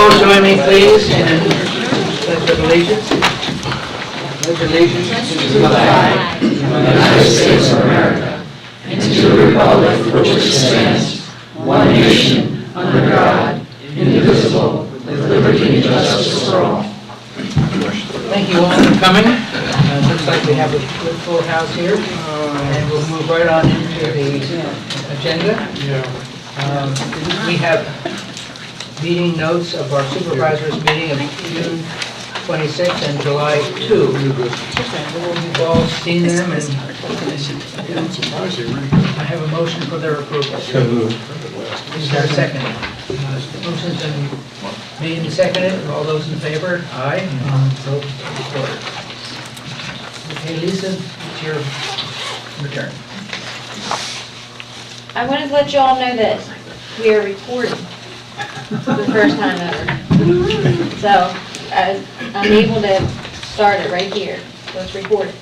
all join me, please, in pledge of allegiance. Pledge allegiance to the flag of the United States of America and to the republic for which it stands, one nation, under God, indivisible, with liberty and justice for all. Thank you all for coming. Looks like we have a good full house here, and we'll move right on into the agenda. We have meeting notes of our supervisors' meeting of June 26th and July 2. We've all seen them, and I have a motion for their approval. So moved. Is there a second? Motion's been made and seconded. All those in favor? Aye. Vote recorded. Okay, Lisa, it's your return. I wanted to let you all know that we are recording for the first time ever. So I'm able to start it right here. So it's recorded.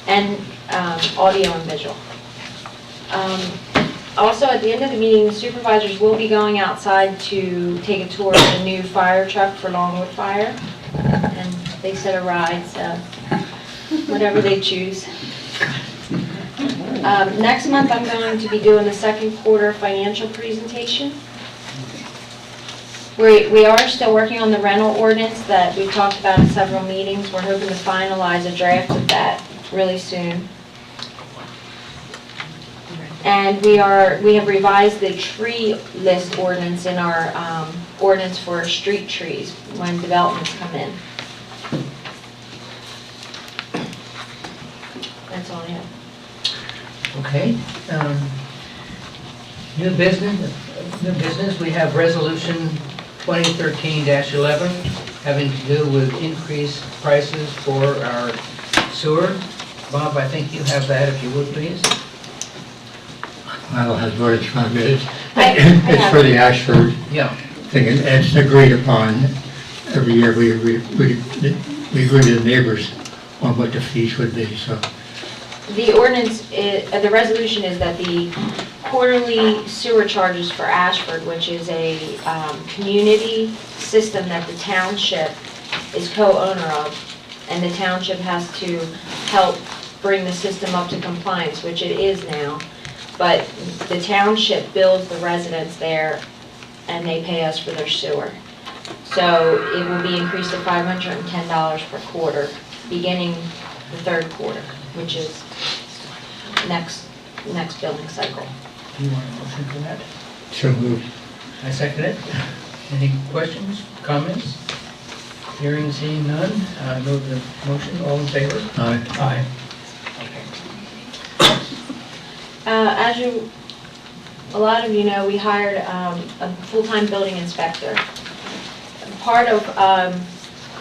And audio and visual. Also, at the end of the meeting, the supervisors will be going outside to take a tour of the new fire truck for Longwood Fire. And they set a ride, so whatever they choose. Next month, I'm going to be doing the second quarter financial presentation. We are still working on the rental ordinance that we've talked about in several meetings. We're hoping to finalize a draft of that really soon. And we have revised the tree list ordinance in our ordinance for street trees when developments come in. That's all I have. Okay. New business, we have resolution 2013-11 having to do with increased prices for our sewer. Bob, I think you have that, if you would, please. Well, has already transmitted. I It's for the Ashford Yeah. thing, and it's agreed upon. Every year we agree with the neighbors on what the fees would be, so. The ordinance, the resolution is that the quarterly sewer charges for Ashford, which is a community system that the township is co-owner of, and the township has to help bring the system up to compliance, which it is now. But the township bills the residents there, and they pay us for their sewer. So it will be increased to $510 per quarter, beginning the third quarter, which is next billing cycle. Do you want a motion for that? So moved. I second it. Any questions, comments? Hearing, seeing none, I move the motion. All in favor? Aye. Aye. As a lot of you know, we hired a full-time building inspector. Part of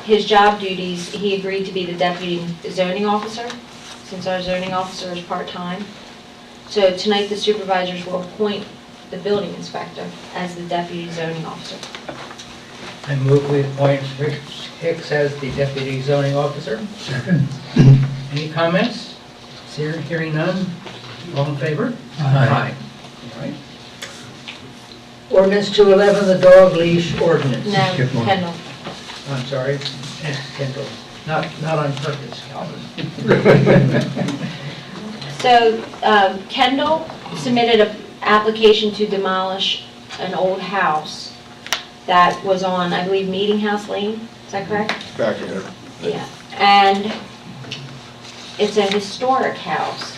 his job duties, he agreed to be the deputy zoning officer, since our zoning officer is part-time. So tonight the supervisors will appoint the building inspector as the deputy zoning officer. I move we appoint Rick Hicks as the deputy zoning officer. Second. Any comments? Hearing none, all in favor? Aye. All right. Ordinance 211, the dog leash ordinance. No, Skip one. Kendall. I'm sorry, Kendall. Not on purpose, Calvin. So Kendall submitted an application to demolish an old house that was on, I believe, Meeting House Lane. Is that correct? Back here. Yeah. And it's a historic house.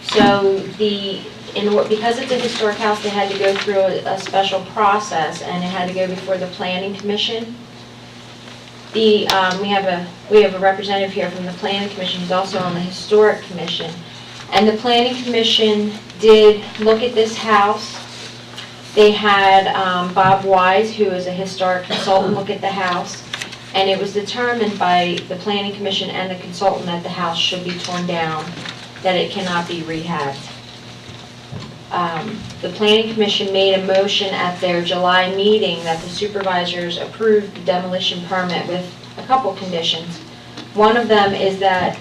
So because it's a historic house, they had to go through a special process, and it had to go before the Planning Commission. We have a representative here from the Planning Commission who's also on the Historic Commission. And the Planning Commission did look at this house. They had Bob Wise, who is a historic consultant, look at the house. And it was determined by the Planning Commission and the consultant that the house should be torn down, that it cannot be rehabbed. The Planning Commission made a motion at their July meeting that the supervisors approved the demolition permit with a couple conditions. One of them is that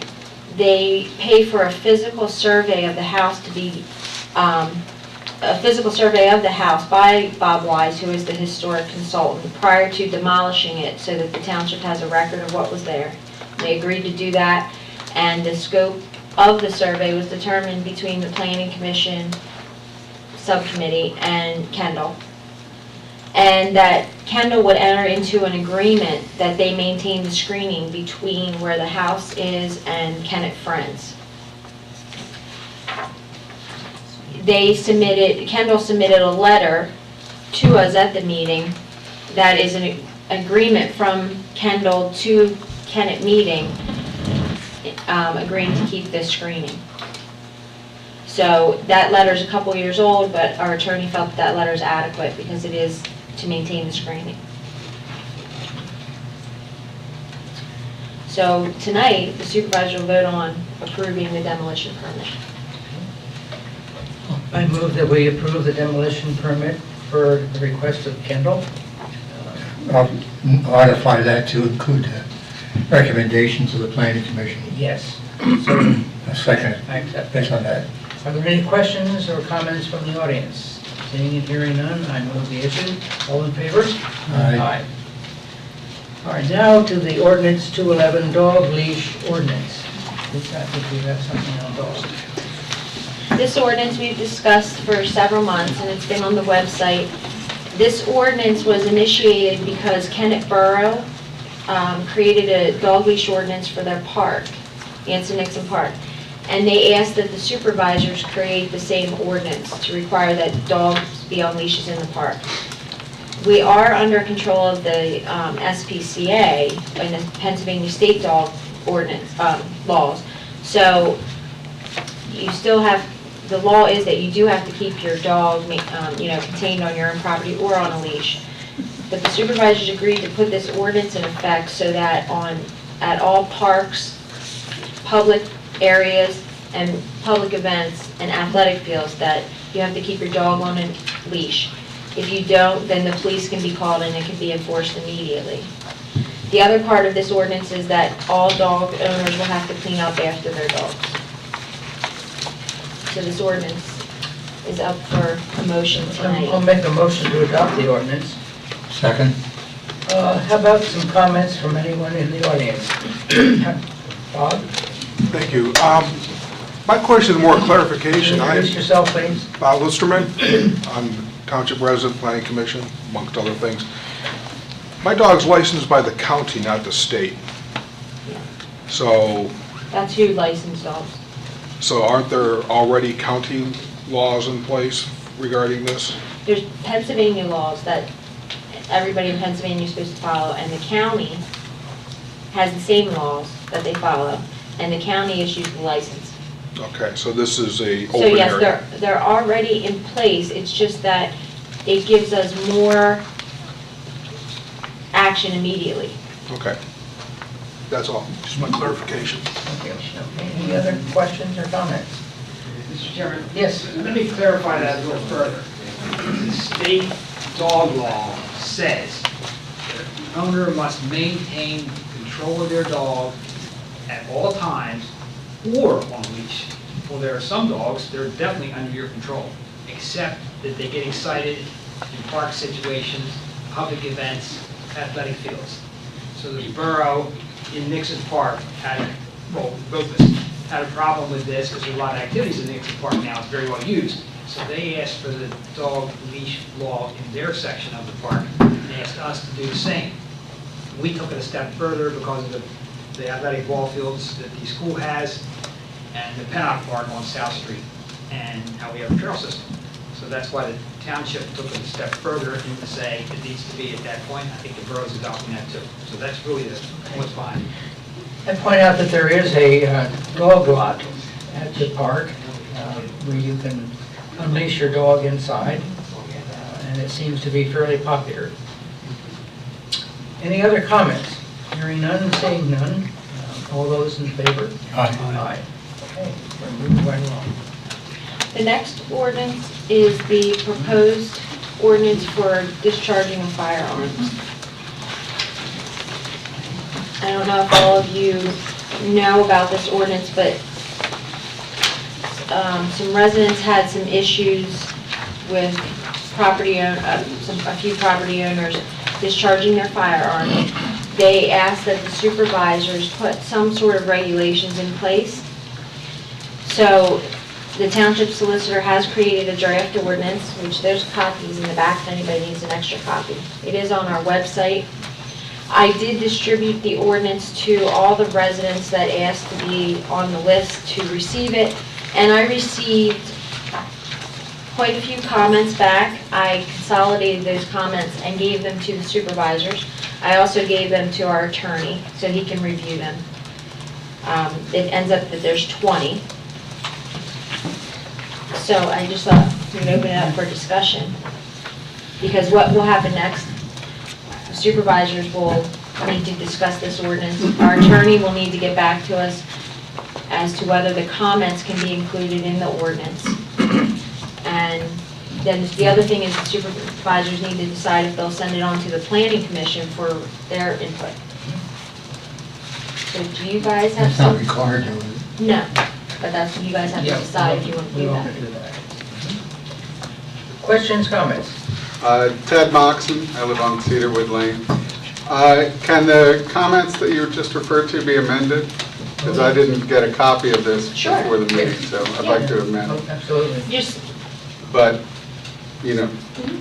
they pay for a physical survey of the house to be a physical survey of the house by Bob Wise, who is the historic consultant, prior to demolishing it so that the township has a record of what was there. They agreed to do that, and the scope of the survey was determined between the Planning Commission subcommittee and Kendall. And that Kendall would enter into an agreement that they maintain the screening between where the house is and Kennett Friends. Kendall submitted a letter to us at the meeting that is an agreement from Kendall to Kennett meeting, agreeing to keep this screening. So that letter's a couple years old, but our attorney felt that letter is adequate because it is to maintain the screening. So tonight, the supervisor will vote on approving the demolition permit. I move that we approve the demolition permit for the request of Kendall. I'll modify that to include the recommendations of the planning commission. Yes. So A second, I accept. based on that. Are there any questions or comments from the audience? Seeing and hearing none, I move the issue. All in favor? Aye. All right, now to the ordinance 211 dog leash ordinance. I think we have something on dogs. This ordinance we've discussed for several months, and it's been on the website. This ordinance was initiated because Kennett Borough created a dog leash ordinance for their park, Anson Nixon Park. And they asked that the supervisors create the same ordinance to require that dogs be on leashes in the park. We are under control of the SPCA and the Pennsylvania State Dog Ordinance laws. So you still have, the law is that you do have to keep your dog, contained on your own property or on a leash. But the supervisors agreed to put this ordinance in effect so that at all parks, public areas, and public events and athletic fields, that you have to keep your dog on a leash. If you don't, then the police can be called and it can be enforced immediately. The other part of this ordinance is that all dog owners will have to clean up after their dogs. So this ordinance is up for a motion I'll tonight. make a motion to adopt the ordinance. Second? How about some comments from anyone in the audience? Bob? Thank you. My question is more clarification. Introduce yourself, please. Bob Listerman. I'm Township Resident Planning Commission, amongst other things. My dog's licensed by the county, not the state. So That's who licensed dogs. aren't there already county laws in place regarding this? There's Pennsylvania laws that everybody in Pennsylvania is supposed to follow, and the county has the same laws that they follow, and the county issues the license. Okay, so this is a open So yes, area. they're already in place, it's just that it gives us more action immediately. Okay. That's all. Just my clarification. Okay. Any other questions or comments? Mr. Chairman? Yes. Let me clarify that a little further. The state dog law says that the owner must maintain control of their dog at all times or on a leash. Well, there are some dogs that are definitely under your control, except that they get excited in park situations, public events, athletic fields. So the borough in Nixon Park had a problem with this because there's a lot of activities in Nixon Park now. It's very well used. So they asked for the dog leash law in their section of the park, and they asked us to do the same. We took it a step further because of the athletic ball fields that the school has and the Pennock Park on South Street and how we have a trail system. So that's why the township took it a step further and to say it needs to be at that point. I think the borough's adopting that too. So that's really what's behind it. I point out that there is a dog lot at the park where you can unleash your dog inside, and it seems to be fairly popular. Any other comments? Hearing none, seeing none. All those in favor? Aye. Okay, we're moving right along. The next ordinance is the proposed ordinance for discharging of firearms. I don't know if all of you know about this ordinance, but some residents had some issues with a few property owners discharging their firearms. They asked that the supervisors put some sort of regulations in place. So the township solicitor has created a draft ordinance, which there's copies in the back if anybody needs an extra copy. It is on our website. I did distribute the ordinance to all the residents that asked to be on the list to receive it, and I received quite a few comments back. I consolidated those comments and gave them to the supervisors. I also gave them to our attorney so he can review them. It ends up that there's 20. So I just thought we would open it up for discussion. Because what will happen next, supervisors will need to discuss this ordinance. Our attorney will need to get back to us as to whether the comments can be included in the ordinance. And then the other thing is the supervisors need to decide if they'll send it on to the planning commission for their input. So do you guys have That's not some? required, though, is it? No, but that's, you guys have to Yeah, decide if you want to we do want that. to do that. Questions, comments? Ted Moxon, I live on Cedarwood Lane. Can the comments that you just referred to be amended? Because I didn't get a copy of this Sure. before the meeting, so I'd like to amend Oh, it. absolutely. Just, But, you know,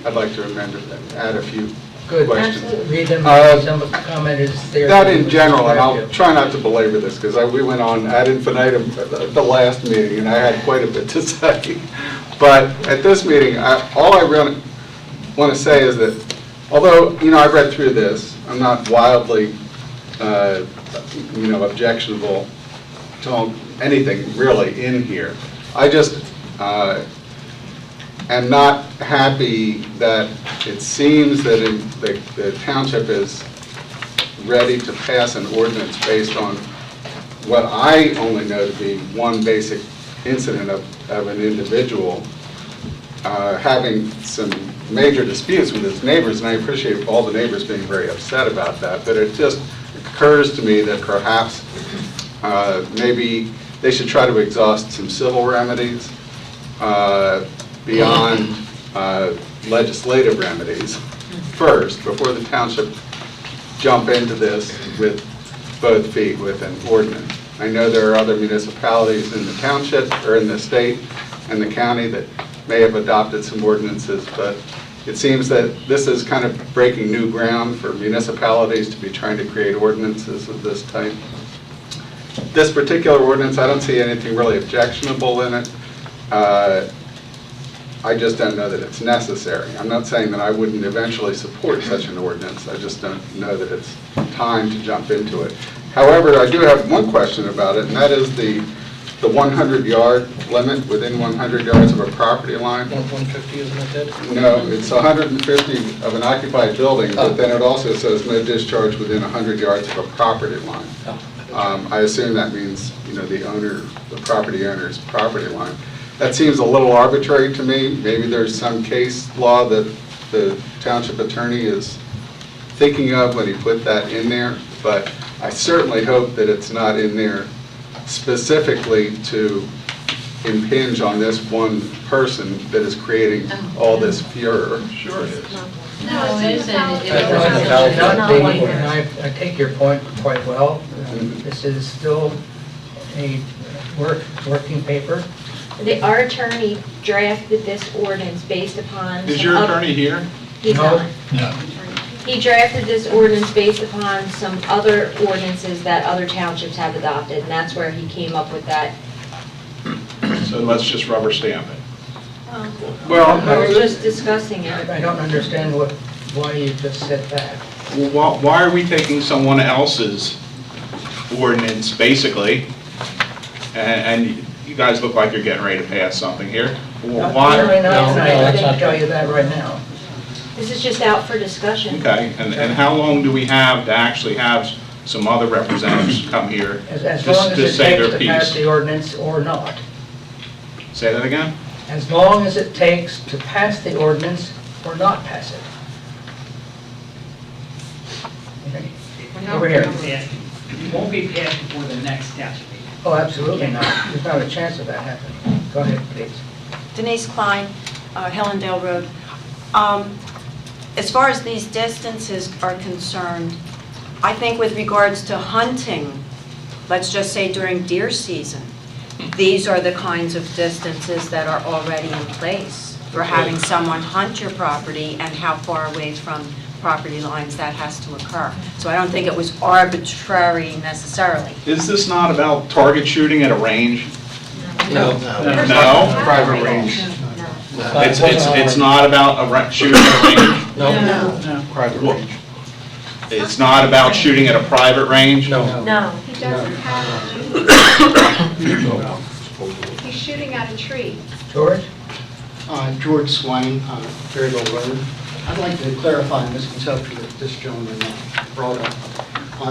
I'd like to amend it and add a few Good. questions. absolutely. Read them, some of the comment is there. That in general, and I'll try not to belabor this, because we went on ad infinitum at the last meeting, and I had quite a bit to say. But at this meeting, all I really want to say is that, although, you know, I've read through this, I'm not wildly, you know, objectionable to anything really in here. I just am not happy that it seems that the township is ready to pass an ordinance based on what I only know to be one basic incident of an individual having some major disputes with his neighbors, and I appreciate all the neighbors being very upset about that, but it just occurs to me that perhaps maybe they should try to exhaust some civil remedies beyond legislative remedies first, before the township jump into this with both feet with an ordinance. I know there are other municipalities in the township, or in the state and the county, that may have adopted some ordinances, but it seems that this is kind of breaking new ground for municipalities to be trying to create ordinances of this type. This particular ordinance, I don't see anything really objectionable in it. I just don't know that it's necessary. I'm not saying that I wouldn't eventually support such an ordinance. I just don't know that it's time to jump into it. However, I do have one question about it, and that is the 100-yard limit within 100 yards of a property line. 150, isn't it, Ted? No, it's 150 of an occupied building, but then it also says no discharge within 100 yards of a property line. I assume that means, you know, the property owner's property line. That seems a little arbitrary to me. Maybe there's some case law that the township attorney is thinking of when he put that in there, but I certainly hope that it's not in there specifically to impinge on this one person that is creating all this furor. Sure it is. No, it isn't. And I take your point quite well. This is still a working paper. Our attorney drafted this ordinance based upon. Is some your oth- attorney here? He's No. not. No. He drafted this ordinance based upon some other ordinances that other townships have adopted, and that's where he came up with that. So let's just rubber stamp it. We were Well, just discussing it. I don't understand why you just said that. Why are we taking someone else's ordinance, basically, and you guys look like you're getting ready to pass something here? Not Why? right now, No, I that's can tell you that right now. This is just out for discussion. Okay, and how long do we have to actually have some other representatives come here As just long as to it say takes their to pass piece? the ordinance or not. Say that again? As long as it takes to pass the ordinance or not pass it. Okay. Over here. It won't be passed before the next township meeting. Oh, absolutely not. There's not a chance of that happening. Go ahead, please. Denise Klein, Hellendale Road. As far as these distances are concerned, I think with regards to hunting, let's just say during deer season, these are the kinds of distances that are already in place for having someone hunt your property and how far away from property lines that has to occur. So I don't think it was arbitrary necessarily. Is this not about target shooting at a range? No. No? Private range. It's not about shooting at a range? No. Private range. It's not about shooting at a private range? No. No, he doesn't have a He's shooting at a tree. George? George Swain, Fairville Road. I'd like to clarify a misconception that this gentleman brought up.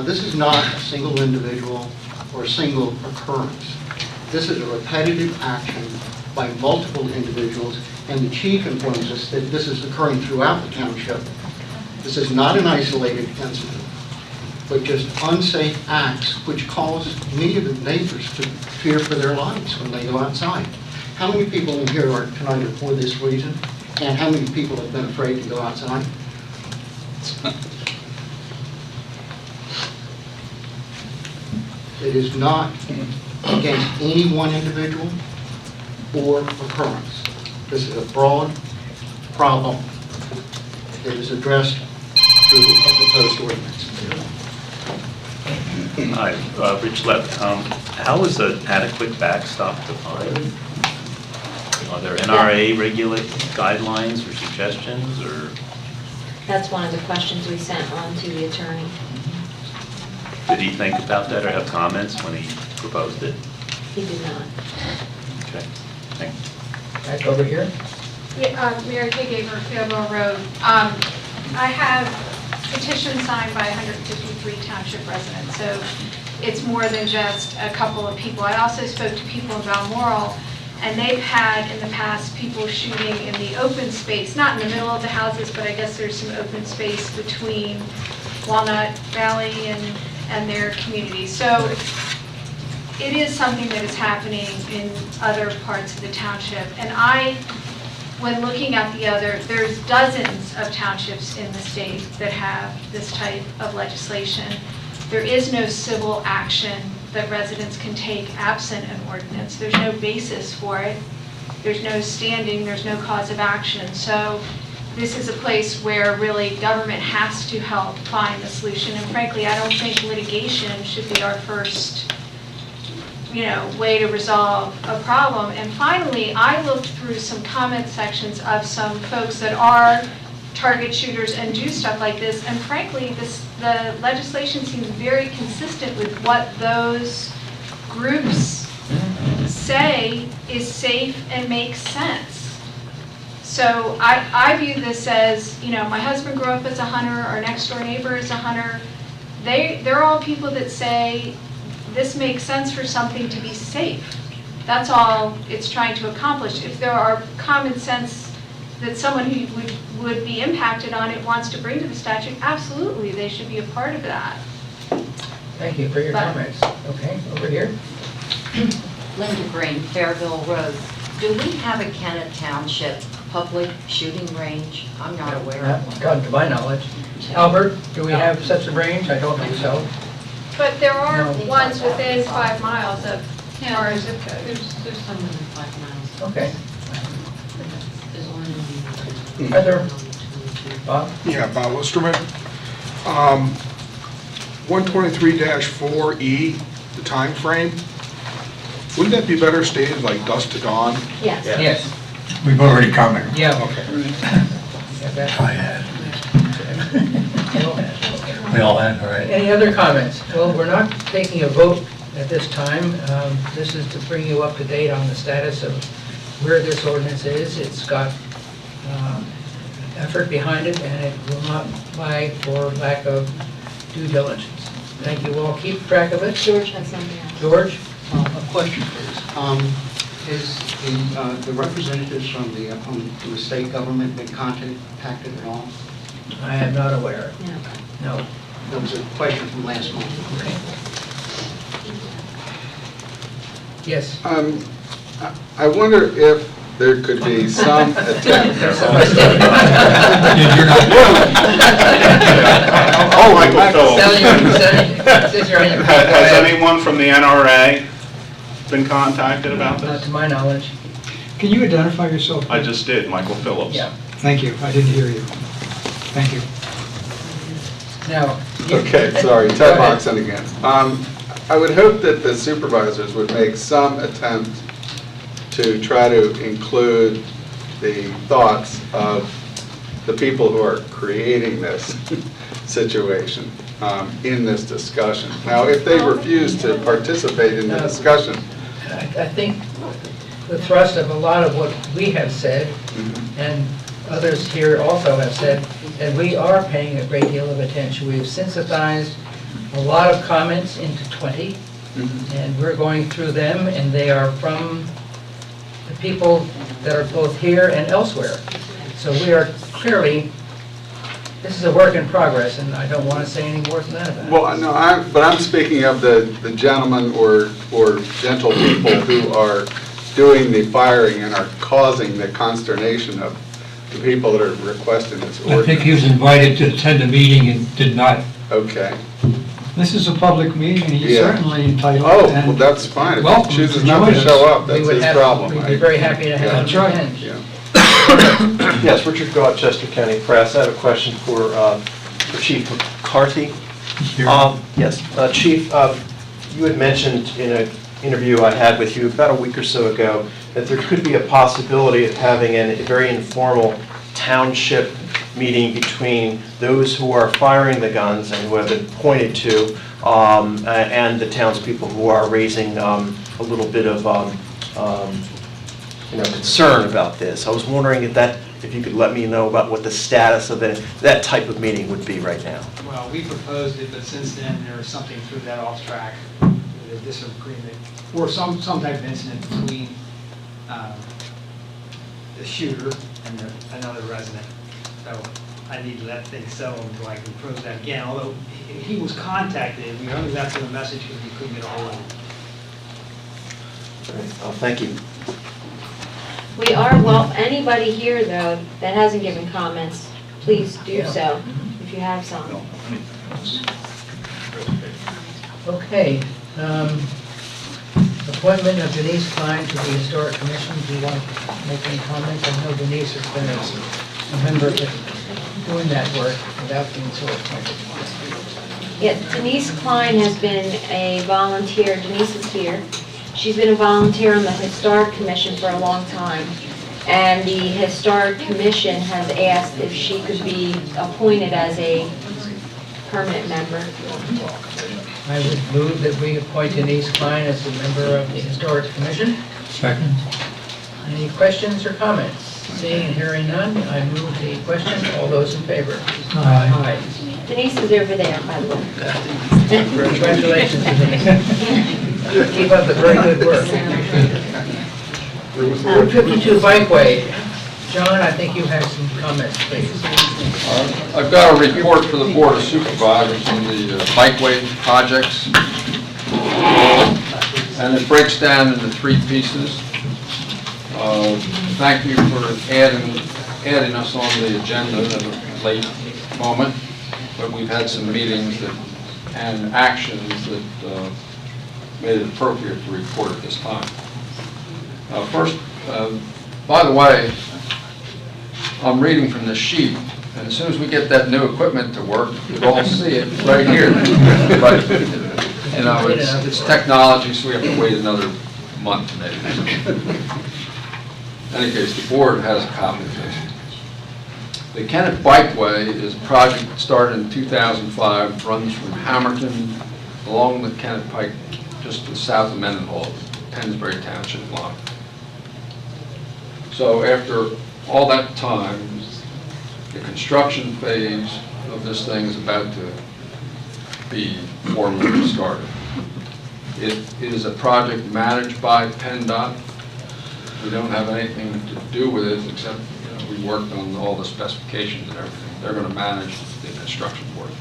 This is not a single individual or a single occurrence. This is a repetitive action by multiple individuals, and the chief informs us that this is occurring throughout the township. This is not an isolated incident, but just unsafe acts which cause many of the neighbors to fear for their lives when they go outside. How many people in here are tonight are for this reason? And how many people have been afraid to go outside? It is not against any one individual or occurrence. This is a broad problem that is addressed through the proposed ordinance. Hi, Rich Lepp. How is an adequate backstop defined? Are there NRA regulate guidelines or suggestions, or? That's one of the questions we sent on to the attorney. Did he think about that or have comments when he proposed it? He did not. Okay, thank you. Back over here. Yeah, Mary Kay Gaver, Fairville Road. I have petition signed by 153 township residents, so it's more than just a couple of people. I also spoke to people in Balmoral, and they've had in the past people shooting in the open space, not in the middle of the houses, but I guess there's some open space between Walnut Valley and their community. So it is something that is happening in other parts of the township. And when looking at there's dozens of townships in the state that have this type of legislation. There is no civil action that residents can take absent an ordinance. There's no basis for it. There's no standing, there's no cause of action. So this is a place where really government has to help find the solution. And frankly, I don't think litigation should be our first way to resolve a problem. And finally, I looked through some comment sections of some folks that are target shooters and do stuff like this, and frankly, the legislation seems very consistent with what those groups say is safe and makes sense. So I view this as, my husband grew up as a hunter, our next door neighbor is a hunter. They're all people that say, this makes sense for something to be safe. That's all it's trying to accomplish. If there are common sense that someone who would be impacted on it wants to bring to the statute, absolutely, they should be a part of that. Thank you for your comments. Okay, over here. Linda Green, Fairville Road. Do we have a Kennett Township public shooting range? I'm not aware of one. Not to my knowledge. Albert, do we have such a range? I don't think so. But there are ones within 5 miles of our zip code. There's some within 5 miles. Okay. There's one in Are there, Bob? Yeah, Bob Listerman. 123-4E, the time frame. Wouldn't that be better stated like dusk to dawn? Yes. Yes. We've already commented. Yeah. Okay. I had. We all have, all right. Any other comments? Well, we're not taking a vote at this time. This is to bring you up to date on the status of where this ordinance is. It's got effort behind it, and it will not lie for lack of due diligence. Thank you all. Keep track of it. George has something else. George? A question, please. Has the representatives from the state government been contacted at all? I am not aware. No. No. That was a question from last month. Yes. I wonder if there could be some attempt. Oh, Michael Phillips. Has Has anyone from the NRA been contacted about Not this? to my knowledge. Can you identify yourself? I just did, Michael Phillips. Yeah. Thank you, I didn't hear you. Thank you. Now. Okay, sorry, Ted Moxon again. I would hope that the supervisors would make some attempt to try to include the thoughts of the people who are creating this situation in this discussion. Now, if they refuse to participate in the discussion, I think the thrust of a lot of what we have said, and others here also have said, and we are paying a great deal of attention. We've sensitized a lot of comments into 20, and we're going through them, and they are from the people that are both here and elsewhere. So we are clearly, this is a work in progress, and I don't want to say any more than that about it. well, no, but I'm speaking of the gentlemen or gentle people who are doing the firing and are causing the consternation of the people that are requesting this I think he ordinance. was invited to attend a meeting and did not. Okay. This is a public meeting, and he's Yeah. certainly entitled. Oh, and well, that's fine. If welcome he chooses to not to join us. show up, We that's would his have, problem. we'd be very happy to have That's them right. attend. Yeah. Yes, Richard Gott, Chester County Press. I have a question for Chief McCarthy. Yes, Chief, you had mentioned in an interview I had with you about a week or so ago that there could be a possibility of having a very informal township meeting between those who are firing the guns and who have been pointed to, and the townspeople who are raising a little bit of concern about this. I was wondering if you could let me know about what the status of that type of meeting would be right now. Well, we proposed it, but since then, there was something threw that off track, with a disagreement, or some type of incident between the shooter and another resident. So I need to let things settle until I can propose that again, although he was contacted, we only left him a message because we couldn't get a hold of him. Thank you. We are, well, anybody here, though, that hasn't given comments, please do so, if you have some. Okay. Appointment of Denise Klein to the Historic Commission. Do you want to make any comments? I know Denise has been a member of doing that work without being so appointed. Yeah, Denise Klein has been a volunteer, Denise is here. She's been a volunteer on the Historic Commission for a long time. And the Historic Commission has asked if she could be appointed as a permanent member. I would move that we appoint Denise Klein as a member of the Historic Commission. Second. Any questions or comments? Seeing and hearing none, I move the question. All those in favor? Aye. Denise is over there, by the way. Congratulations, Denise. Keep up the very good work. 52 Bikeway. John, I think you have some comments, please. I've got a report for the Board of Supervisors on the bikeway projects. And it breaks down into 3 pieces. Thank you for adding us on the agenda at a late moment, but we've had some meetings and actions that made it appropriate to report at this time. First, by the way, I'm reading from the sheet, and as soon as we get that new equipment to work, you'll all see it right here. But, you know, it's technology, so we have to wait another month maybe. In any case, the board has a copy of this. The Kennett Bikeway is a project that started in 2005, runs from Hamilton along the Kennett Pike, just to the south of Mendenhall, Pennsbury Township line. So after all that time, the construction phase of this thing is about to be formally started. It is a project managed by PennDOT. We don't have anything to do with it except we worked on all the specifications and everything. They're going to manage the construction work.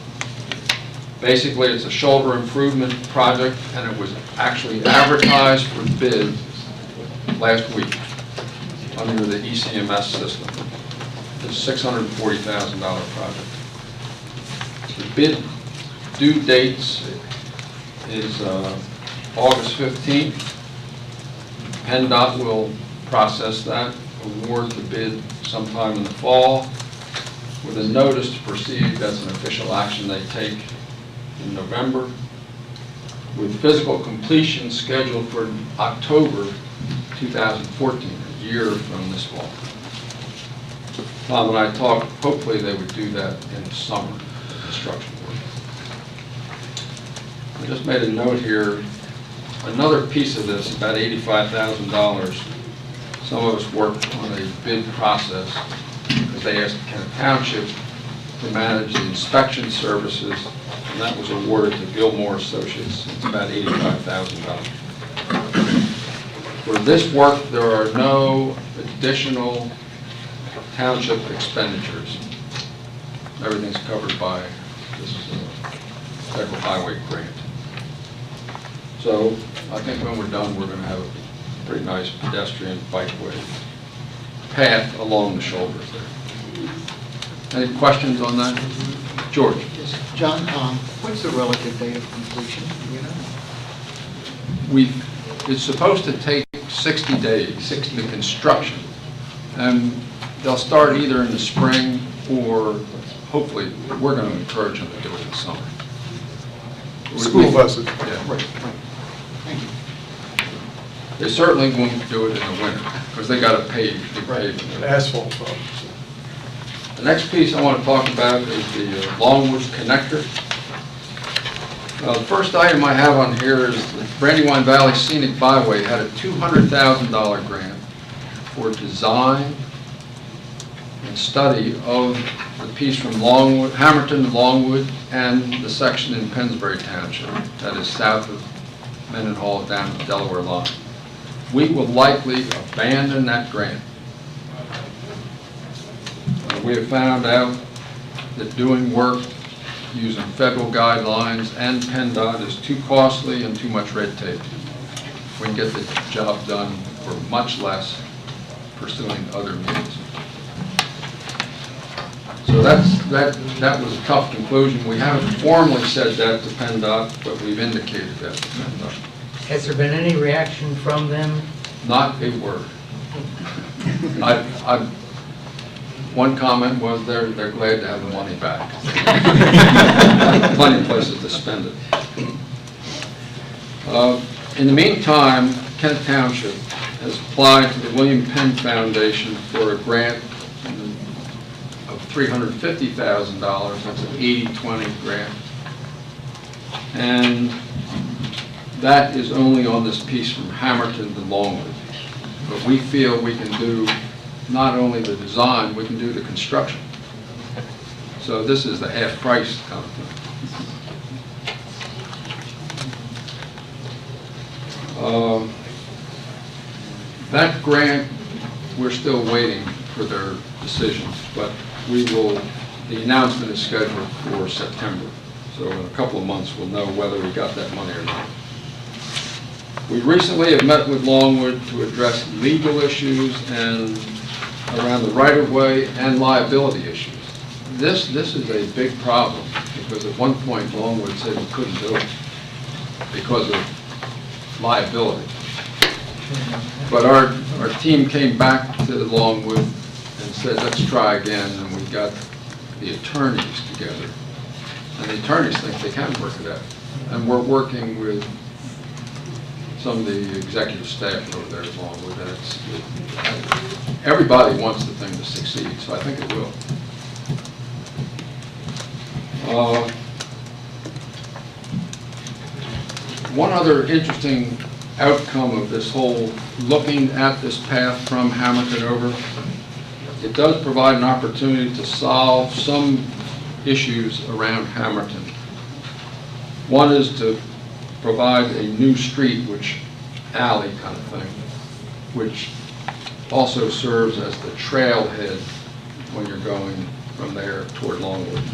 Basically, it's a shoulder improvement project, and it was actually advertised for bid last week. under the ECMS system. It's a $640,000 project. The bid due dates is August 15th. PennDOT will process that, award the bid sometime in the fall, with a notice to proceed. That's an official action they take in November, with physical completion scheduled for October 2014, a year from this fall. Tom and I talked, hopefully they would do that in the summer, the construction work. I just made a note here, another piece of this, about $85,000. Some of us worked on a bid process because they asked Kennett Township to manage the inspection services, and that was awarded to Gilmore Associates. It's about $85,000. For this work, there are no additional township expenditures. Everything's covered by this federal highway grant. So I think when we're done, we're going to have a pretty nice pedestrian bikeway path along the shoulders there. Any questions on that? George? Yes, John, what's the relative date of completion, do you know? It's supposed to take 60 days, the construction. And they'll start either in the spring or hopefully, we're going to encourage them to do it in the summer. School buses. Yeah. Right. Thank you. They certainly won't do it in the winter because they got to pave. Asphalt. The next piece I want to talk about is the Longwood Connector. The first item I have on here is the Brandywine Valley Scenic Byway had a $200,000 grant for design and study of the piece from Longwood, Hamilton to Longwood, and the section in Pennsbury Township that is south of Mendenhall down the Delaware line. We will likely abandon that grant. We have found out that doing work using federal guidelines and PennDOT is too costly and too much red tape. We can get the job done for much less pursuing other means. So that was a tough conclusion. We haven't formally said that to PennDOT, but we've indicated that to PennDOT. Has there been any reaction from them? Not a word. One comment was they're glad to have the money back. Plenty of places to spend it. In the meantime, Kennett Township has applied to the William Penn Foundation for a grant of $350,000. That's an 80-20 grant. And that is only on this piece from Hamilton to Longwood. But we feel we can do not only the design, we can do the construction. So this is the half price kind of thing. That grant, we're still waiting for their decisions, but the announcement is scheduled for September. So in a couple of months, we'll know whether we got that money or not. We recently have met with Longwood to address legal issues and around the right-of-way and liability issues. This is a big problem because at one point Longwood said we couldn't do it because of liability. But our team came back to Longwood and said, let's try again, and we got the attorneys together. And the attorneys think they can work it out. And we're working with some of the executive staff over there at Longwood, and everybody wants the thing to succeed, so I think it will. One other interesting outcome of this whole looking at this path from Hamilton over, it does provide an opportunity to solve some issues around Hamilton. One is to provide a new street, alley kind of thing, which also serves as the trailhead when you're going from there toward Longwood.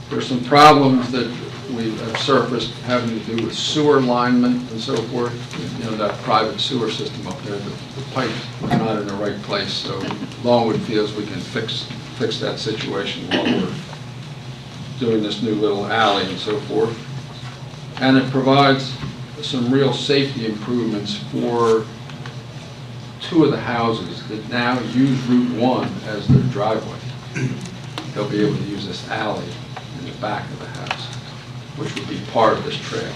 There's some problems that we have surfaced having to do with sewer alignment and so forth. You know, that private sewer system up there, the pipes are not in the right place, so Longwood feels we can fix that situation while we're doing this new little alley and so forth. And it provides some real safety improvements for two of the houses that now use Route 1 as their driveway. They'll be able to use this alley in the back of the house, which would be part of this trail.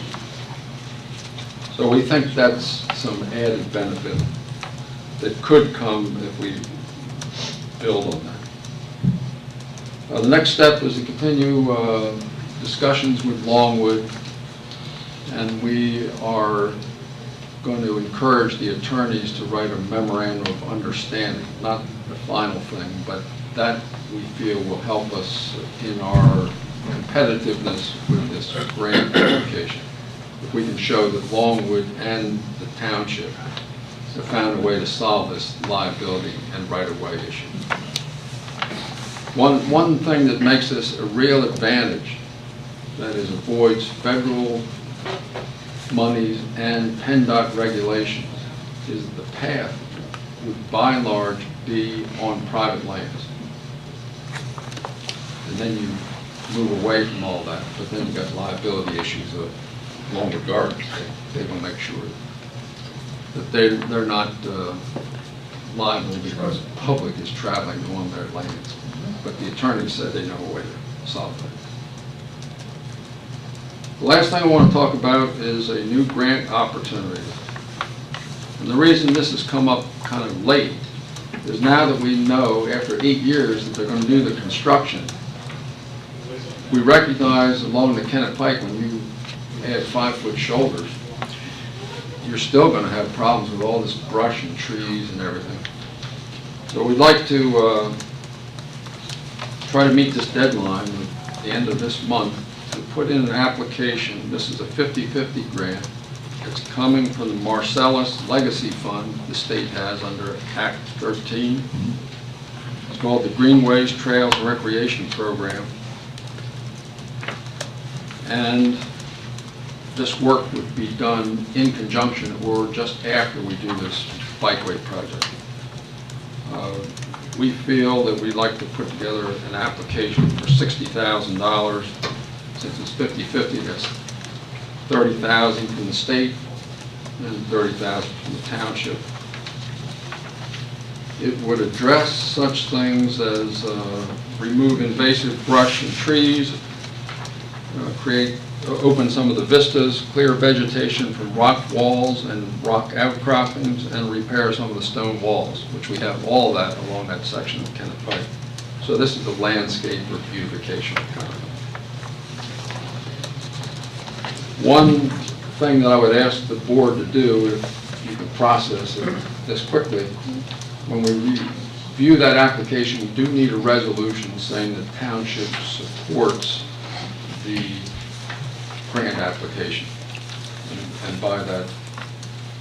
So we think that's some added benefit that could come if we build on that. The next step is to continue discussions with Longwood, and we are going to encourage the attorneys to write a memorandum of understanding, not the final thing, but that we feel will help us in our competitiveness with this grant application. If we can show that Longwood and the township have found a way to solve this liability and right-of-way issue. One thing that makes this a real advantage, that is, avoids federal monies and PennDOT regulations, is the path would by and large be on private lands. And then you move away from all that, but then you've got liability issues of Longwood Gardens. They will make sure that they're not liable because the public is traveling on their lands. But the attorney said they know a way to solve that. The last thing I want to talk about is a new grant opportunity. And the reason this has come up kind of late is now that we know after 8 years that they're going to do the construction, we recognize along the Kennett Pike when you add 5-foot shoulders, you're still going to have problems with all this brush and trees and everything. So we'd like to try to meet this deadline at the end of this month to put in an application. This is a 50-50 grant. It's coming from the Marcellus Legacy Fund the state has under Act 13. It's called the Greenways, Trails, and Recreation Program. And this work would be done in conjunction or just after we do this bikeway project. We feel that we'd like to put together an application for $60,000. Since it's 50-50, that's $30,000 from the state and $30,000 from the township. It would address such things as remove invasive brush and trees, open some of the vistas, clear vegetation from rock walls and rock outcroppings, and repair some of the stone walls, which we have all that along that section of Kennett Pike. So this is the landscape or beautification kind of thing. One thing that I would ask the board to do, if you can process it this quickly, when we review that application, we do need a resolution saying the township supports the grant application. And by that,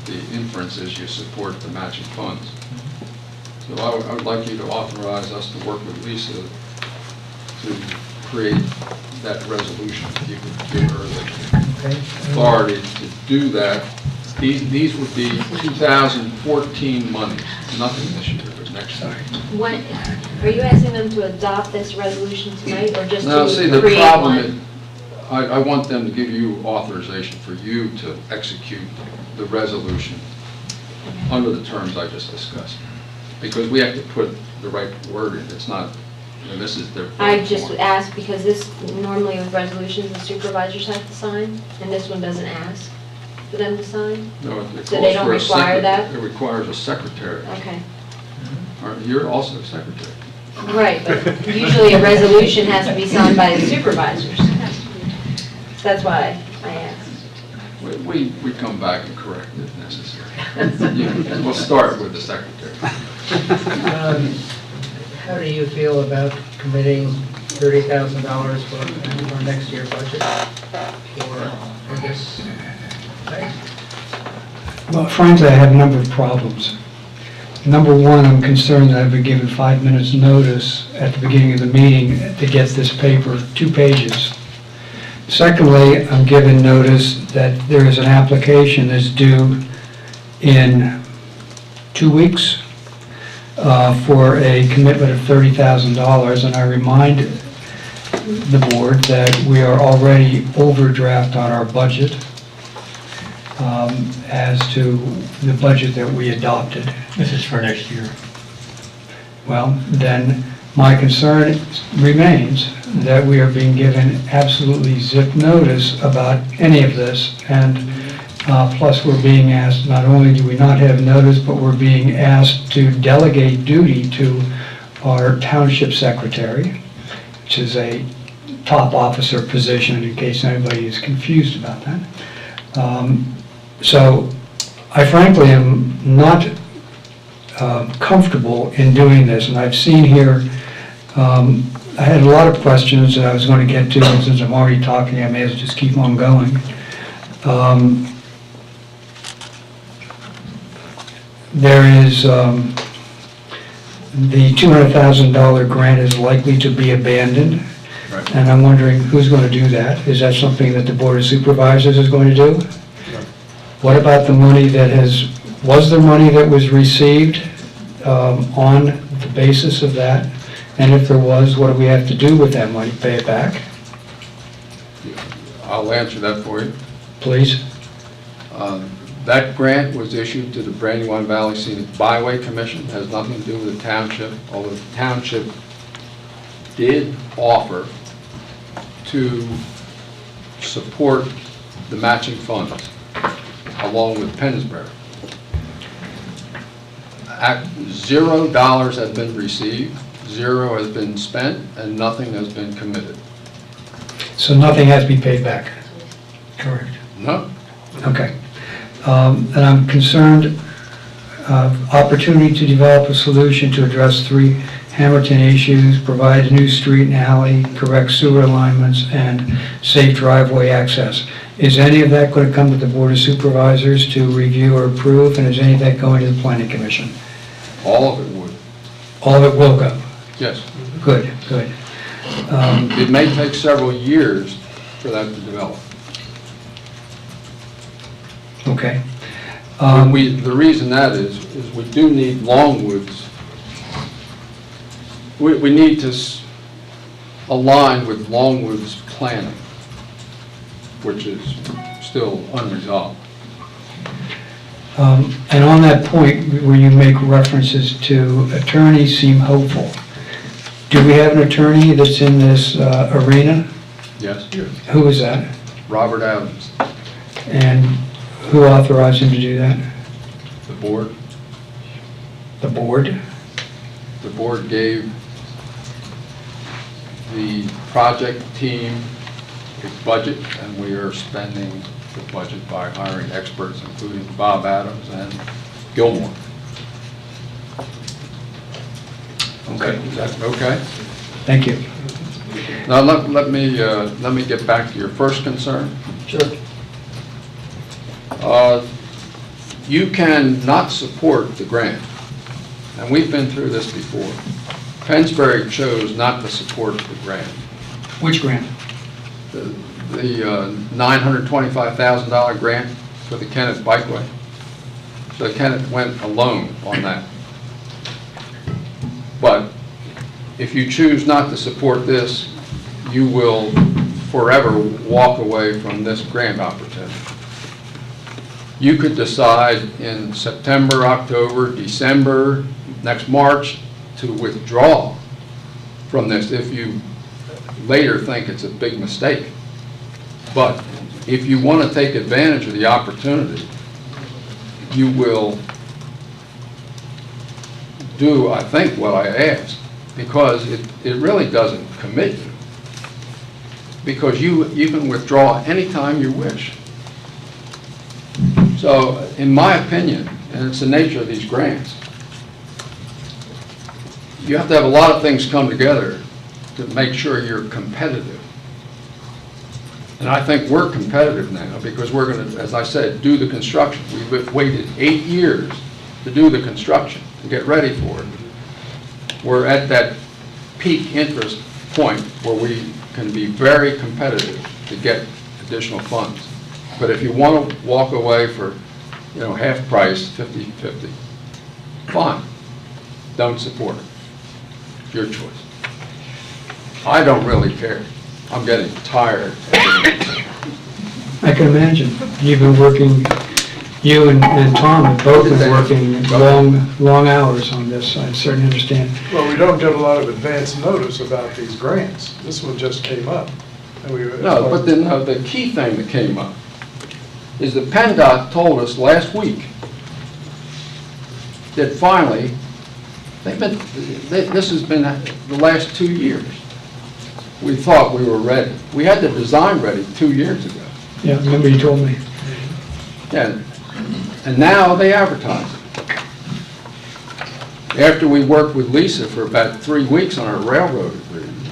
the inference is you support the matching funds. So I would like you to authorize us to work with Lisa to create that resolution, if you could give her the authority to do that. These would be 2014 money, nothing this year, but next year. When, are you asking them to adopt this resolution tonight, or just No, to see, the create problem one? is, I want them to give you authorization for you to execute the resolution under the terms I just discussed. Because we have to put the right word in. It's not, this is their. I just asked because this, normally with resolutions, the supervisors have to sign, and this one doesn't ask for them to sign? No, it So they calls don't for a require that? It requires a secretary. Okay. You're also a secretary. Right, but usually a resolution has to be signed by the supervisors. That's why I asked. We come back and correct if necessary. Yeah, we'll start with the secretary. How do you feel about committing $30,000 for our next year budget for this thing? Well, frankly, I have a number of problems. Number one, I'm concerned that I've been given 5 minutes notice at the beginning of the meeting to get this paper, 2 pages. Secondly, I'm given notice that there is an application that's due in 2 weeks for a commitment of $30,000, and I remind the board that we are already overdraft on our budget as to the budget that we adopted. This is for next year. Well, then my concern remains that we are being given absolutely zip notice about any of this, and plus we're being asked, not only do we not have notice, but we're being asked to delegate duty to our township secretary, which is a top officer position, in case anybody is confused about that. So I frankly am not comfortable in doing this, and I've seen here, I had a lot of questions that I was going to get to, and since I'm already talking, I may as well just keep on going. There is, the $200,000 grant is likely to be abandoned, and I'm wondering who's going to do that? Is that something that the Board of Supervisors is going to do? What about the money that was there money that was received on the basis of that? And if there was, what do we have to do with that money? Pay it back? I'll answer that for you. Please. That grant was issued to the Brandywine Valley Scenic Byway Commission. It has nothing to do with the township, although the township did offer to support the matching funds along with Pennsbury. $0 has been received, 0 has been spent, and nothing has been committed. So nothing has to be paid back? Correct. No. Okay. And I'm concerned opportunity to develop a solution to address 3 Hamilton issues, provide a new street and alley, correct sewer alignments, and safe driveway access. Is any of that going to come to the Board of Supervisors to review or approve, and is any of that going to the Planning Commission? All of it would. All of it will go? Yes. Good, good. It may take several years for that to develop. Okay. The reason that is we do need Longwood's, we need to align with Longwood's planning, which is still unresolved. And on that point, where you make references to attorneys seem hopeful, do we have an attorney that's in this arena? Yes. Who is that? Robert Adams. And who authorized him to do that? The board. The board? The board gave the project team a budget, and we are spending the budget by hiring experts, including Bob Adams and Gilmore. Okay. Is that okay? Thank you. Now, let me get back to your first concern. Sure. You can not support the grant, and we've been through this before. Pennsbury chose not to support the grant. Which grant? The $925,000 grant for the Kennett Bikeway. So Kennett went alone on that. But if you choose not to support this, you will forever walk away from this grant opportunity. You could decide in September, October, December, next March to withdraw from this if you later think it's a big mistake. But if you want to take advantage of the opportunity, you will do, I think, what I asked, because it really doesn't commit you. Because you can withdraw anytime you wish. So, in my opinion, and it's the nature of these grants, you have to have a lot of things come together to make sure you're competitive. And I think we're competitive now because we're going to, as I said, do the construction. We've waited 8 years to do the construction, to get ready for it. We're at that peak interest point where we can be very competitive to get additional funds. But if you want to walk away for, half price, 50/50, fine. Don't support it. Your choice. I don't really care. I'm getting tired. I can imagine. You've been working, you and Tom have both been working long hours on this. I certainly understand. Well, we don't get a lot of advance notice about these grants. This one just came up. No, but the key thing that came up is that PennDOT told us last week that finally, this has been the last 2 years. We thought we were ready. We had the design ready 2 years ago. Yeah, remember you told me. And now they advertise it. After we worked with Lisa for about 3 weeks on our railroad agreement,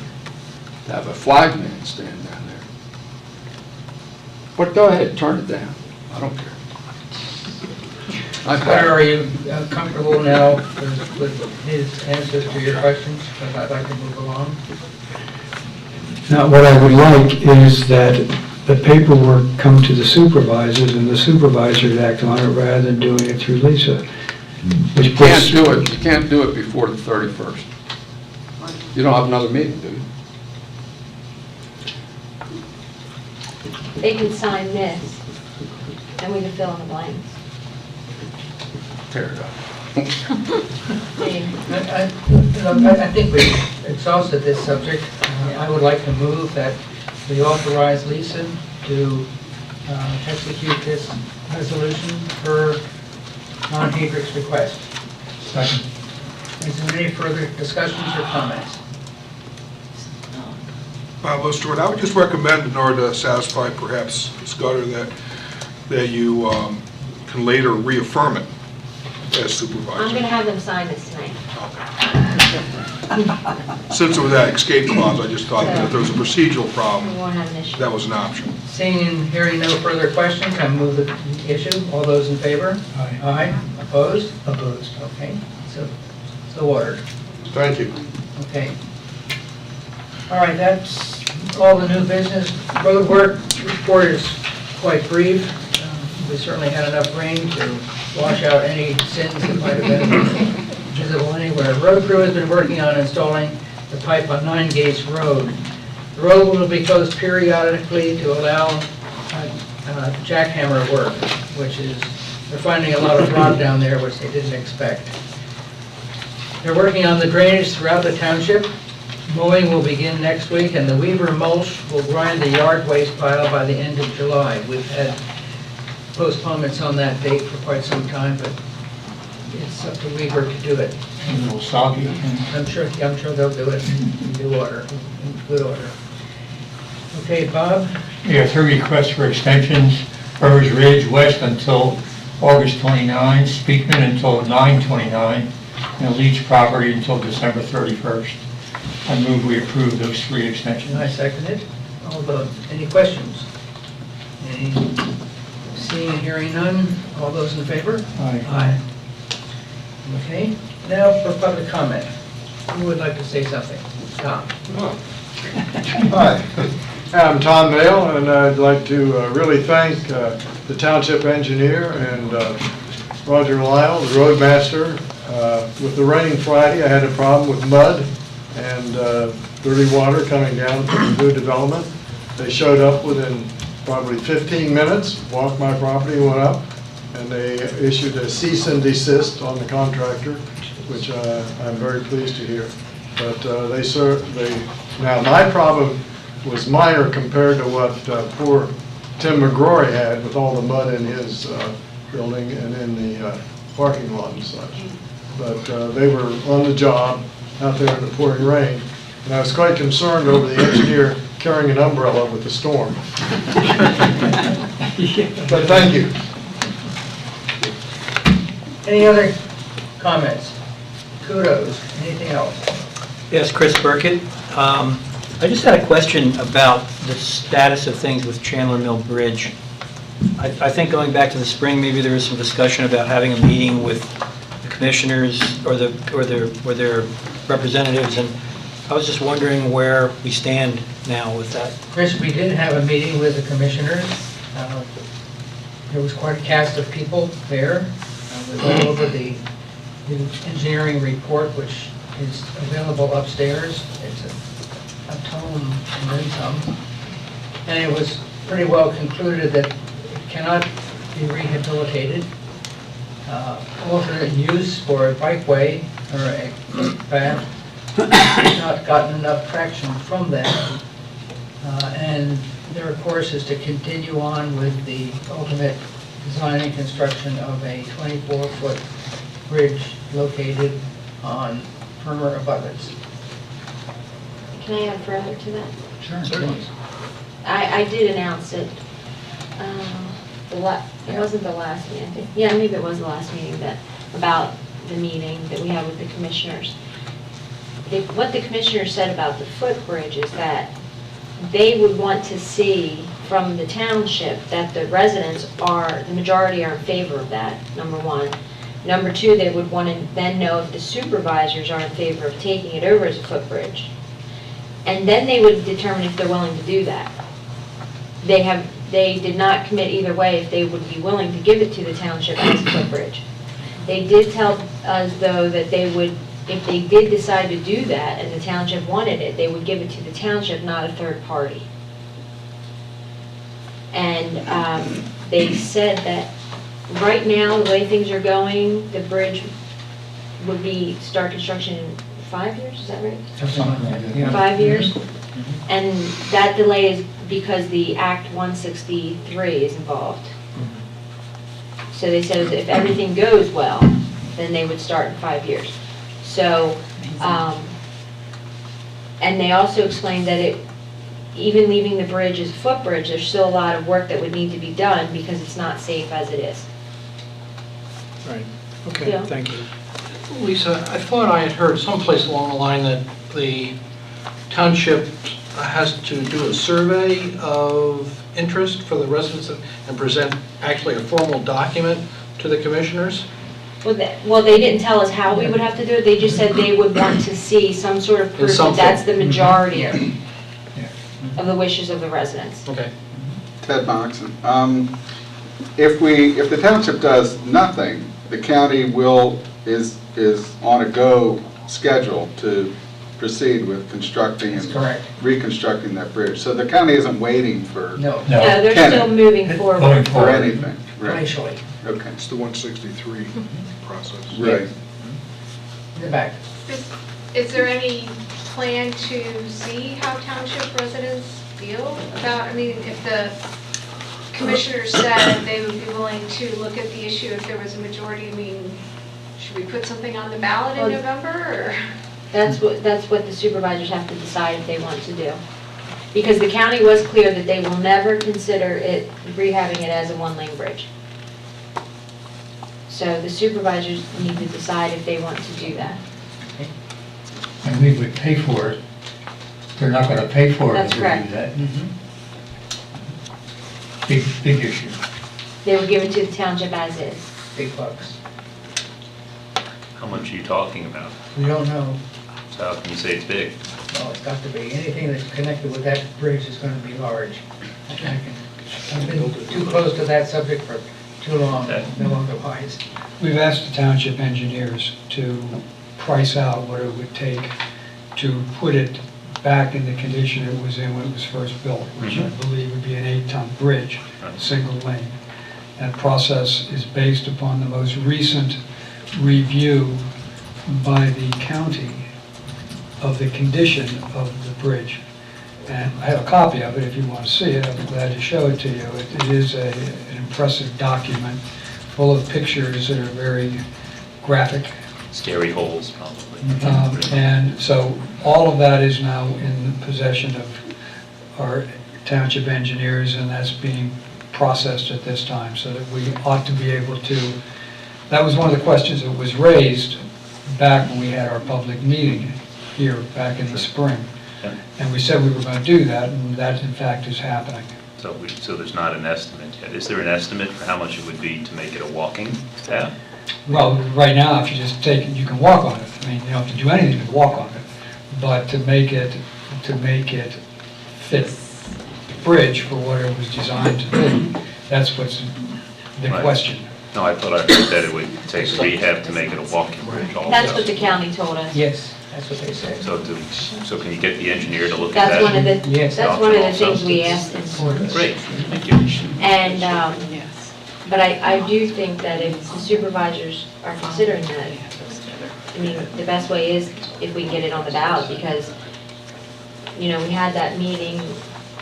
to have a flagman stand down there. But go ahead, turn it down. I don't care. Claire, are you comfortable now with his answers to your questions? I'd like to move along. Now, what I would like is that the paperwork come to the supervisors and the supervisors act on it rather than doing it through Lisa. You can't do it. You can't do it before the 31st. You don't have another meeting, do you? They can sign this, and we can fill in the blanks. Tear it up. I think we've exhausted this subject. I would like to move that we authorize Lisa to execute this resolution per Ron Hedrick's request. Second. Is there any further discussions or comments? Well, Stewart, I would just recommend, in order to satisfy perhaps Scudder, that you can later reaffirm it as supervisor. I'm going to have them sign this tonight. Since there was that escape clause, I just thought that if there was a procedural problem, We won't have an issue. that was an option. Seeing and hearing no further questions, I move the issue. All those in favor? Aye. Aye. Opposed? Opposed. Okay, so ordered. Thank you. Okay. All right, that's all the new business. Road work report is quite brief. We certainly had enough rain to wash out any sins that might have been visible anywhere. Road crew has been working on installing the pipe on 9 Gates Road. The road will be closed periodically to allow jackhammer work, which is, they're finding a lot of rock down there, which they didn't expect. They're working on the drainage throughout the township. Mowing will begin next week, and the Weaver mulch will grind the yard waste pile by the end of July. We've had postponements on that date for quite some time, but it's up to Weaver to do it. A little soggy. I'm sure they'll do it in due order, in good order. Okay, Bob? Yeah, 3 requests for extensions. Burrs Ridge West until August 29, Speakman until 9/29, and Leach property until December 31st. I move we approve those 3 extensions. I second it. Any questions? Seeing and hearing none, all those in favor? Aye. Aye. Okay, now for public comment. Who would like to say something? Tom? Hi, I'm Tom Mayle, and I'd like to really thank the township engineer and Roger Lyle, the roadmaster. With the rain Friday, I had a problem with mud and dirty water coming down from the new development. They showed up within probably 15 minutes, walked my property, went up, and they issued a cease and desist on the contractor, which I'm very pleased to hear. But now my problem was minor compared to what poor Tim McGrory had with all the mud in his building and in the parking lot and such. But they were on the job out there in the pouring rain, and I was quite concerned over the engineer carrying an umbrella with the storm. But thank you. Any other comments? Kudos, anything else? Yes, Chris Burkett. I just had a question about the status of things with Chandler Mill Bridge. I think going back to the spring, maybe there was some discussion about having a meeting with the commissioners or their representatives, and I was just wondering where we stand now with that. Chris, we did have a meeting with the commissioners. There was quite a cast of people there. We went over the engineering report, which is available upstairs. It's a tome and then some. And it was pretty well concluded that it cannot be rehabilitated. Alternate use for a bikeway or a path has not gotten enough traction from that. And their course is to continue on with the ultimate design and construction of a 24-foot bridge located on firmer abutments. Can I add further to that? Sure. I did announce it. It wasn't the last meeting, I think. Yeah, maybe it was the last meeting about the meeting that we had with the commissioners. What the commissioners said about the footbridge is that they would want to see from the township that the residents the majority are in favor of that, number one. Number two, they would want to then know if the supervisors are in favor of taking it over as a footbridge. And then they would determine if they're willing to do that. They did not commit either way if they would be willing to give it to the township as a footbridge. They did tell us, though, that they would, if they did decide to do that and the township wanted it, they would give it to the township, not a third party. And they said that right now, the way things are going, the bridge would start construction in 5 years, is that right? Something like that, yeah. 5 years? And that delay is because the Act 163 is involved. So they said if everything goes well, then they would start in 5 years. So, and they also explained that even leaving the bridge as a footbridge, there's still a lot of work that would need to be done because it's not safe as it is. Right, okay, Yeah. thank you. Lisa, I thought I had heard someplace along the line that the township has to do a survey of interest for the residents and present actually a formal document to the commissioners? Well, they didn't tell us how we would have to do it, they just said they would want to see some sort of proof that Something. that's the majority of the wishes of the residents. Okay. Ted Moxon. If the township does nothing, the county is on a go schedule to proceed with constructing and correct. reconstructing that bridge. So the county isn't waiting for No. No, they're still moving forward. for anything. Right. Initially. Okay. It's the 163 process. Right. In the back. Is there any plan to see how township residents feel about, I mean, if the commissioners said they would be willing to look at the issue if there was a majority, I mean, should we put something on the ballot in November, or? That's what the supervisors have to decide if they want to do. Because the county was clear that they will never consider rehabbing it as a one-lane bridge. So the supervisors need to decide if they want to do that. And we would pay for it. They're not gonna pay for it That's if we do correct. that. Big issue. They would give it to the township as is. Big bucks. How much are you talking about? We don't know. So how can you say it's big? Well, it's got to be. Anything that's connected with that bridge is going to be large. I've been too close to that subject for too long, no otherwise. We've asked the township engineers to price out what it would take to put it back in the condition it was in when it was first built, which I believe would be an 8-ton bridge, single lane. That process is based upon the most recent review by the county of the condition of the bridge. And I have a copy of it if you want to see it. I'd be glad to show it to you. It is an impressive document full of pictures that are very graphic. Scary holes, probably. And so all of that is now in the possession of our township engineers, and that's being processed at this time, so that we ought to be able to, that was one of the questions that was raised back when we had our public meeting here back in the spring. Yeah. And we said we were going to do that, and that in fact is happening. So there's not an estimate yet. Is there an estimate for how much it would be to make it a walking path? Well, right now, if you just take it, you can walk on it. I mean, you don't have to do anything to walk on it. but to make it fit bridge for what it was designed to do, that's what's the Right. question. No, I thought I heard that it would take rehab to make it a walking bridge also. That's what the county told us. Yes, that's what they said. So can you get the engineer to look at that? That's one of the, Yes. that's one of the Also? things we asked him for. Great, thank you. And, but I do think that if the supervisors are considering that, I mean, the best way is if we can get it on the ballot, because, we had that meeting,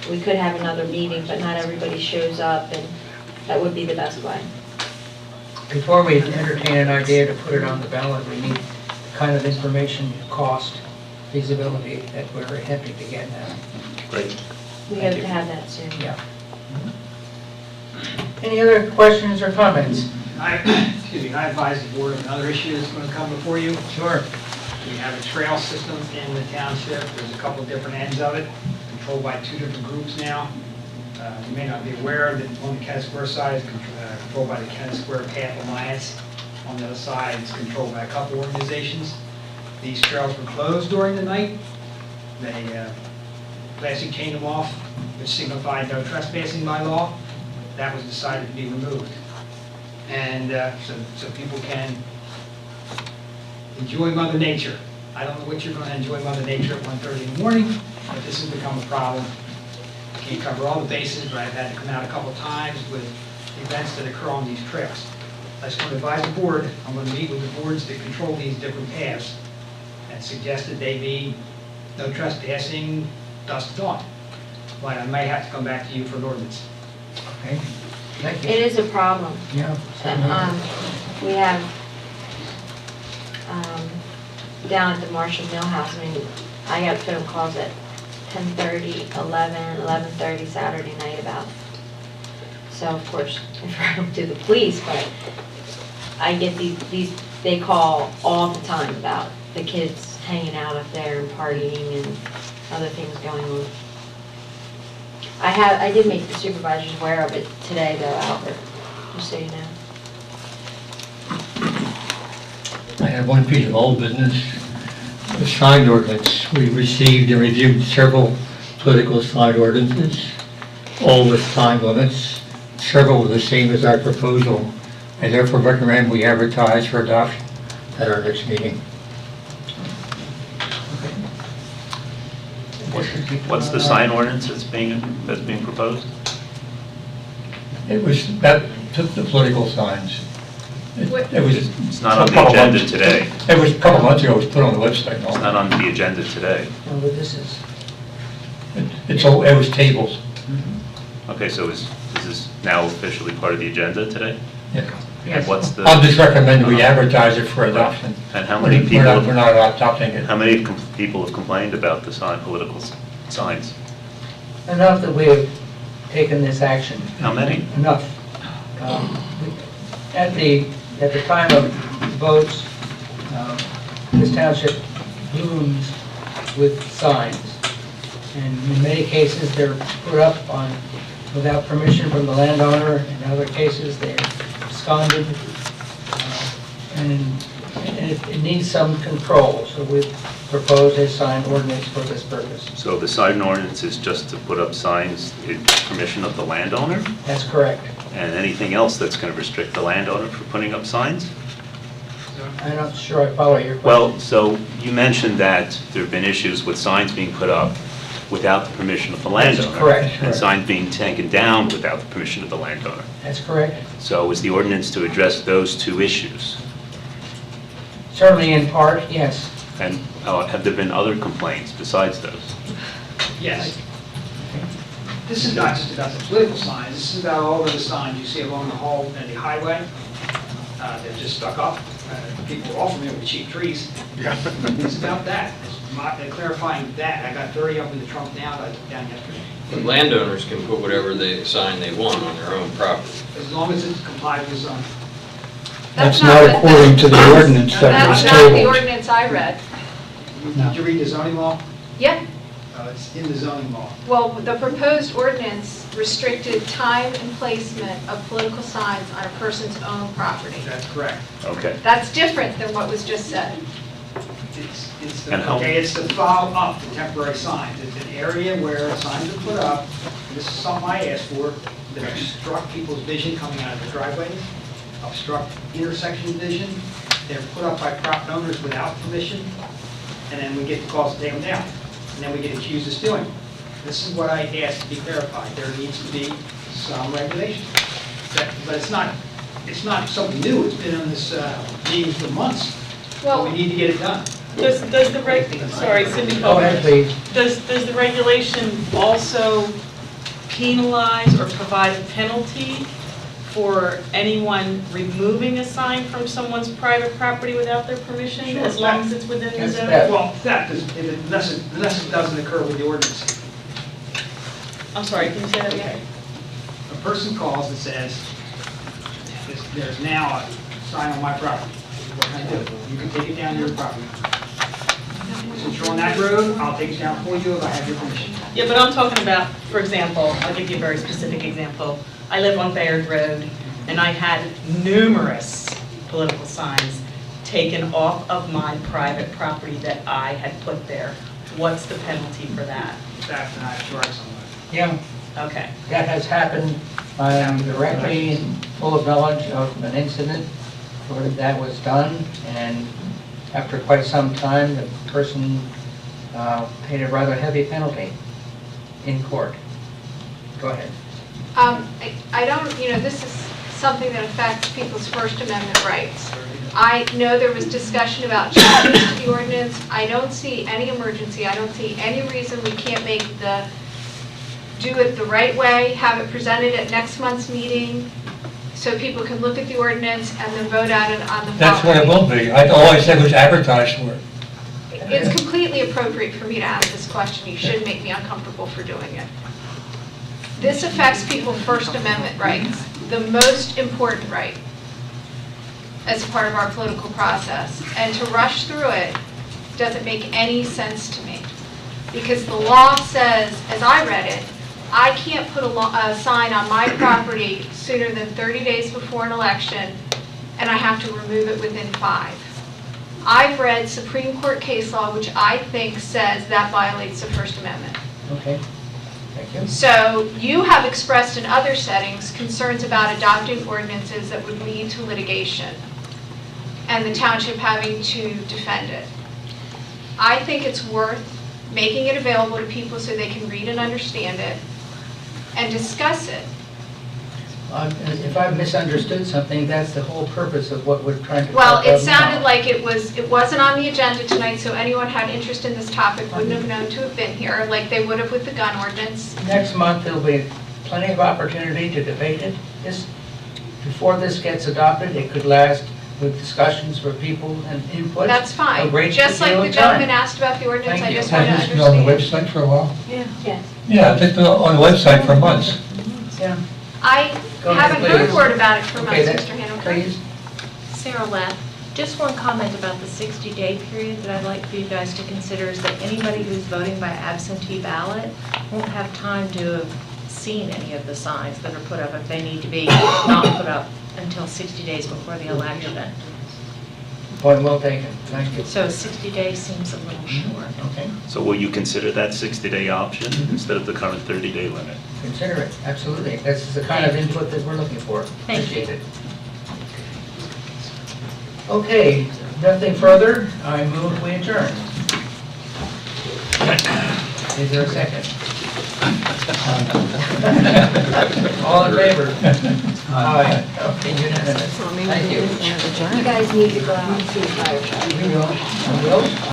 we could have another meeting, but not everybody shows up, and that would be the best way. Before we entertain an idea to put it on the ballot, we need the kind of information, cost, feasibility that we're attempting to get now. Great. We Thank hope you. to have that soon. Yeah. Any other questions or comments? I advise the board of another issue that's going to come before you. Sure. We have a trail system in the township. There's a couple different ends of it, controlled by two different groups now. You may not be aware that on the Kennett Square side is controlled by the Kennett Square Path Alliance. On the other side, it's controlled by a couple organizations. These trails were closed during the night. They plastic chained them off, which signified no trespassing by law. That was decided to be removed. And so people can enjoy Mother Nature. I don't know what you're going to enjoy Mother Nature at 1:30 in the morning, but this has become a problem. I can't cover all the bases, but I've had to come out a couple times with events that occur on these trails. I just want to advise the board, I'm going to meet with the boards that control these different paths and suggest that they be no trespassing dusk to dawn. But I may have to come back to you for an ordinance. Okay, thank you. It is a problem. Yeah. We have, down at the Marshall Mill House, I mean, I got phone calls at 10:30, 11:30 Saturday night about, so of course, I refer to the police, but I get these, they call all the time about the kids hanging out up there and partying and other things going on. I did make the supervisors aware of it today though, Albert, just so you know. I have one piece of old business, the sign ordinance. We received and reviewed several political sign ordinances, all with time limits. Several were the same as our proposal. I therefore recommend we advertise for adoption at our next meeting. What's the sign ordinance that's being proposed? It was, that took the political signs. It was. It's not on the agenda today. It was a couple months ago, it was put on the website. It's not on the agenda today. No, but this is. It was tabled. Okay, so is this now officially part of the agenda today? Yeah. And what's the? I'll just recommend we advertise it for adoption. And how many people? We're not adopting it. How many people have complained about the political signs? Enough that we have taken this action. How many? Enough. At the time of votes, this township blooms with signs. And in many cases, they're put up on, without permission from the landowner. In other cases, they're absconded. And it needs some control, so we've proposed a sign ordinance for this purpose. So the sign ordinance is just to put up signs with permission of the landowner? That's correct. And anything else that's going to restrict the landowner from putting up signs? I'm not sure I follow your question. Well, so you mentioned that there have been issues with signs being put up without the permission of the landowner. That's correct. And signs being taken down without the permission of the landowner. That's correct. So is the ordinance to address those two issues? Certainly in part, yes. And have there been other complaints besides those? Yes. This is not just about the political signs, this is about all of the signs you see along the hall and the highway. They're just stuck up. People are offering them with cheap trees. Yeah. It's about that. They're clarifying that. I got 30 of them in the trunk now, I took down yesterday. But landowners can put whatever sign they want on their own property. As long as it's complied with zoning. That's not according to the ordinance that was That's not the tabled. ordinance I read. Did you read the zoning law? Yeah, It's in the zoning law. well, the proposed ordinance restricted time and placement of political signs on a person's own property. That's correct. Okay. That's different than what was just said. And how- It's to follow up the temporary signs. It's an area where signs are put up, and this is something I asked for, that obstruct people's vision coming out of the driveways, obstruct intersection vision. They're put up by property owners without permission, and then we get the calls to take them down. And then we get accused of stealing them. This is what I asked to be clarified. There needs to be some regulation. But it's not something new. It's been on this meeting for months. But we need to get it done. Does the sorry, Cindy Go ahead, please. Does the regulation also penalize or provide a penalty for anyone removing a sign from someone's private property without their permission, Sure. as long as it's within the zone? Well, theft is, unless it doesn't occur with the ordinance. I'm sorry, can you say that again? A person calls and says, there's now a sign on my property. What can I do? You can take it down to your property. Since you're on that road, I'll take it down for you if I have your permission. Yeah, but I'm talking about, for example, I'll give you a very specific example. I live on Bayard Road, and I had numerous political signs taken off of my private property that I had put there. What's the penalty for that? Theft, and I charge someone. Yeah, Okay. that has happened. I am directly full of knowledge of an incident where that was done, and after quite some time, the person paid a rather heavy penalty in court. Go ahead. I don't, this is something that affects people's First Amendment rights. I know there was discussion about changes to the ordinance. I don't see any emergency. I don't see any reason we can't do it the right way, have it presented at next month's meeting, so people can look at the ordinance and then vote on it on the following. That's what it will be. All I said was advertise for it. It's completely appropriate for me to ask this question. You shouldn't make me uncomfortable for doing it. This affects people's First Amendment rights, the most important right as part of our political process. And to rush through it doesn't make any sense to me. Because the law says, as I read it, I can't put a sign on my property sooner than 30 days before an election, and I have to remove it within 5. I've read Supreme Court case law, which I think says that violates the First Amendment. Okay, thank you. So you have expressed in other settings concerns about adopting ordinances that would lead to litigation and the township having to defend it. I think it's worth making it available to people so they can read and understand it and discuss it. If I've misunderstood something, that's the whole purpose of what we're trying to Well, talk it about sounded now. like it wasn't on the agenda tonight, so anyone had interest in this topic wouldn't have known to have been here, like they would have with the gun ordinance. Next month, there'll be plenty of opportunity to debate it. Before this gets adopted, it could last with discussions for people and input. That's A fine. great Just like deal the of gentleman time. asked about the ordinance, Thank I you. just want to Has this been on the understand. website for a while? Yeah. Yeah, it's been on the website for months. Yeah. I Go ahead, haven't heard please. word about it for Okay, months, that- Mr. Hanover. Please. Sarah Lapp, just one comment about the 60-day period that I'd like for you guys to consider is that anybody who's voting by absentee ballot won't have time to have seen any of the signs that are put up if they need to be not put up until 60 days before the election. Point well taken. Thank you. So 60 days seems a little short. Okay. So will you consider that 60-day option instead of the current 30-day limit? Consider it, absolutely. This is the kind of input that we're looking for. Thank you. Appreciate it. Okay, nothing further. I move we adjourn. Is there a second? All in favor? Aye. Okay, unanimous. Thank you. You guys need to go out and see the fire truck. We will.